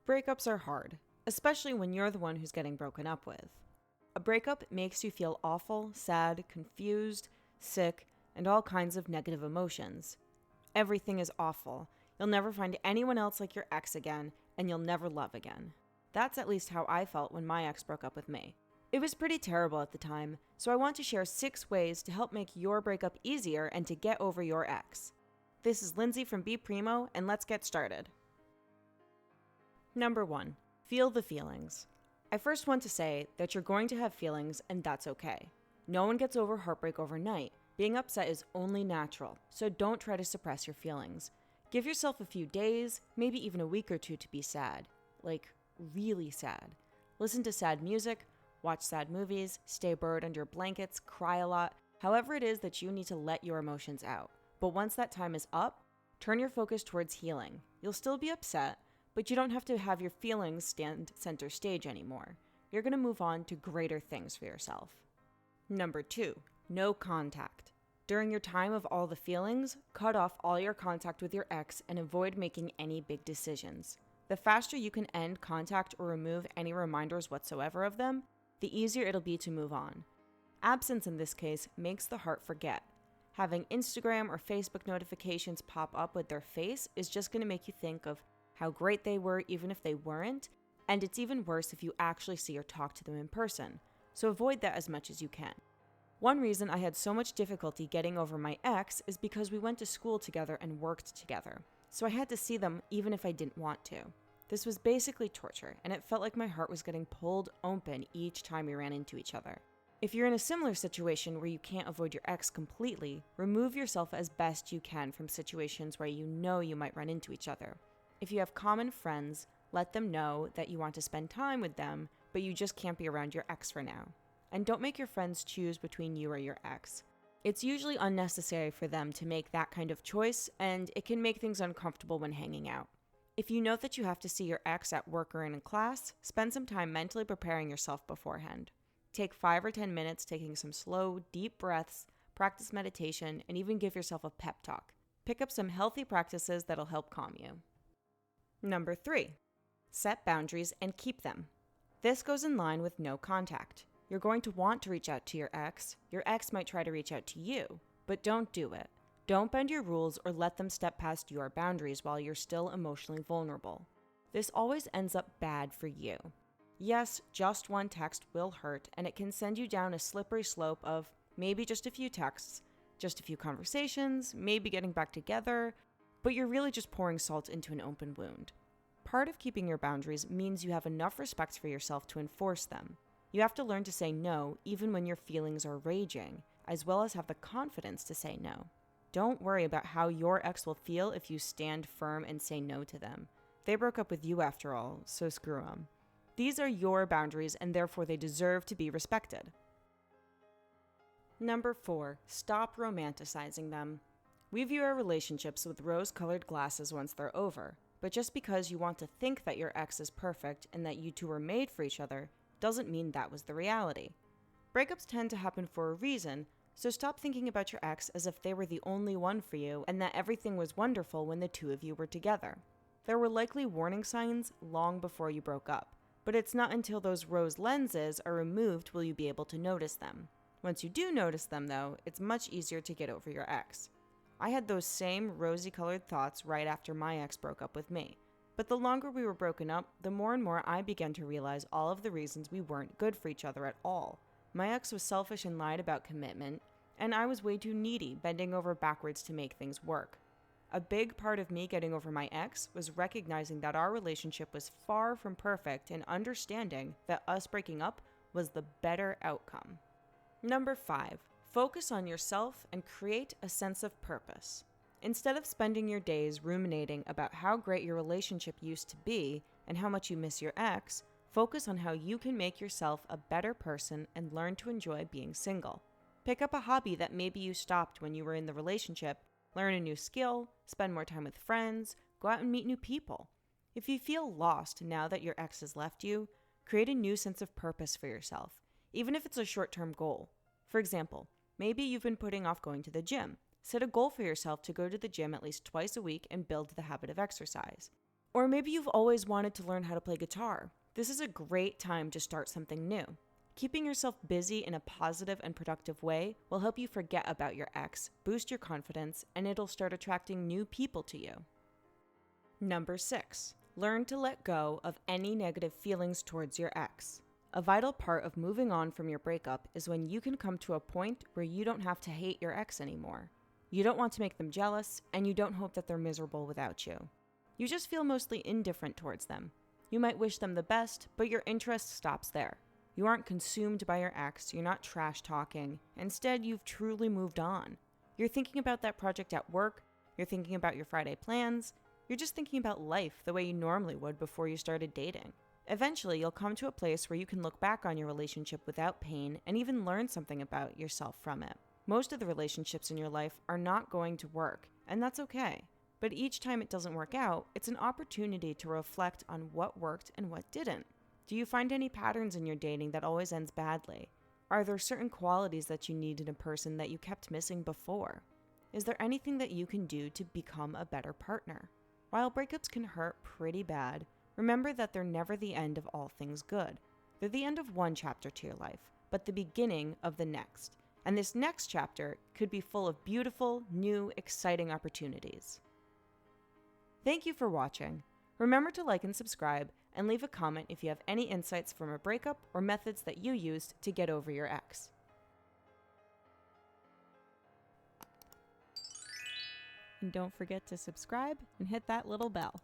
Breakups are hard, especially when you're the one who's getting broken up with. A breakup makes you feel awful, sad, confused, sick, and all kinds of negative emotions. Everything is awful. You'll never find anyone else like your ex again, and you'll never love again. That's at least how I felt when my ex broke up with me. It was pretty terrible at the time, so I want to share 6 ways to help make your breakup easier and to get over your ex. This is Lindsay from Be Primo, and let's get started. Number 1. Feel the feelings. I first want to say that you're going to have feelings, and that's okay. No one gets over heartbreak overnight. Being upset is only natural, so don't try to suppress your feelings. Give yourself a few days, maybe even a week or 2 to be sad. Like, really sad. Listen to sad music, watch sad movies, stay burrowed under blankets, cry a lot, however it is that you need to let your emotions out. But once that time is up, turn your focus towards healing. You'll still be upset, but you don't have to have your feelings stand center stage anymore. You're going to move on to greater things for yourself. Number 2, no contact. During your time of all the feelings, cut off all your contact with your ex and avoid making any big decisions. The faster you can end contact or remove any reminders whatsoever of them, the easier it'll be to move on. Absence in this case makes the heart forget. Having Instagram or Facebook notifications pop up with their face is just going to make you think of how great they were even if they weren't, and it's even worse if you actually see or talk to them in person, so avoid that as much as you can. One reason I had so much difficulty getting over my ex is because we went to school together and worked together, so I had to see them even if I didn't want to. This was basically torture, and it felt like my heart was getting pulled open each time we ran into each other. If you're in a similar situation where you can't avoid your ex completely, remove yourself as best you can from situations where you know you might run into each other. If you have common friends, let them know that you want to spend time with them, but you just can't be around your ex for now. And don't make your friends choose between you or your ex. It's usually unnecessary for them to make that kind of choice, and it can make things uncomfortable when hanging out. If you know that you have to see your ex at work or in class, spend some time mentally preparing yourself beforehand. Take 5 or 10 minutes taking some slow, deep breaths, practice meditation, and even give yourself a pep talk. Pick up some healthy practices that'll help calm you. Number 3. Set boundaries and keep them. This goes in line with no contact. You're going to want to reach out to your ex. Your ex might try to reach out to you, but don't do it. Don't bend your rules or let them step past your boundaries while you're still emotionally vulnerable. This always ends up bad for you. Yes, just one text will hurt, and it can send you down a slippery slope of maybe just a few texts, just a few conversations, maybe getting back together, but you're really just pouring salt into an open wound. Part of keeping your boundaries means you have enough respect for yourself to enforce them. You have to learn to say no even when your feelings are raging, as well as have the confidence to say no. Don't worry about how your ex will feel if you stand firm and say no to them. They broke up with you after all, so screw them. These are your boundaries and therefore they deserve to be respected. Number 4, stop romanticizing them. We view our relationships with rose-colored glasses once they're over, but just because you want to think that your ex is perfect and that you two were made for each other doesn't mean that was the reality. Breakups tend to happen for a reason, so stop thinking about your ex as if they were the only one for you and that everything was wonderful when the two of you were together. There were likely warning signs long before you broke up, but it's not until those rose lenses are removed will you be able to notice them. Once you do notice them, though, it's much easier to get over your ex. I had those same rosy-colored thoughts right after my ex broke up with me. But the longer we were broken up, the more and more I began to realize all of the reasons we weren't good for each other at all. My ex was selfish and lied about commitment, and I was way too needy, bending over backwards to make things work. A big part of me getting over my ex was recognizing that our relationship was far from perfect and understanding that us breaking up was the better outcome. Number 5. Focus on yourself and create a sense of purpose. Instead of spending your days ruminating about how great your relationship used to be and how much you miss your ex, focus on how you can make yourself a better person and learn to enjoy being single. Pick up a hobby that maybe you stopped when you were in the relationship, learn a new skill, spend more time with friends, go out and meet new people. If you feel lost now that your ex has left you, create a new sense of purpose for yourself, even if it's a short-term goal. For example, maybe you've been putting off going to the gym. Set a goal for yourself to go to the gym at least twice a week and build the habit of exercise. Or maybe you've always wanted to learn how to play guitar. This is a great time to start something new. Keeping yourself busy in a positive and productive way will help you forget about your ex, boost your confidence, and it'll start attracting new people to you. Number 6, learn to let go of any negative feelings towards your ex. A vital part of moving on from your breakup is when you can come to a point where you don't have to hate your ex anymore. You don't want to make them jealous, and you don't hope that they're miserable without you. You just feel mostly indifferent towards them. You might wish them the best, but your interest stops there. You aren't consumed by your ex, you're not trash talking. Instead, you've truly moved on. You're thinking about that project at work, you're thinking about your Friday plans, you're just thinking about life the way you normally would before you started dating. Eventually, you'll come to a place where you can look back on your relationship without pain and even learn something about yourself from it. Most of the relationships in your life are not going to work, and that's okay. But each time it doesn't work out, it's an opportunity to reflect on what worked and what didn't. Do you find any patterns in your dating that always ends badly? Are there certain qualities that you need in a person that you kept missing before? Is there anything that you can do to become a better partner? While breakups can hurt pretty bad, remember that they're never the end of all things good. They're the end of one chapter to your life, but the beginning of the next. And this next chapter could be full of beautiful, new, exciting opportunities. Thank you for watching. Remember to like and subscribe, and leave a comment if you have any insights from a breakup or methods that you used to get over your ex. And don't forget to subscribe and hit that little bell.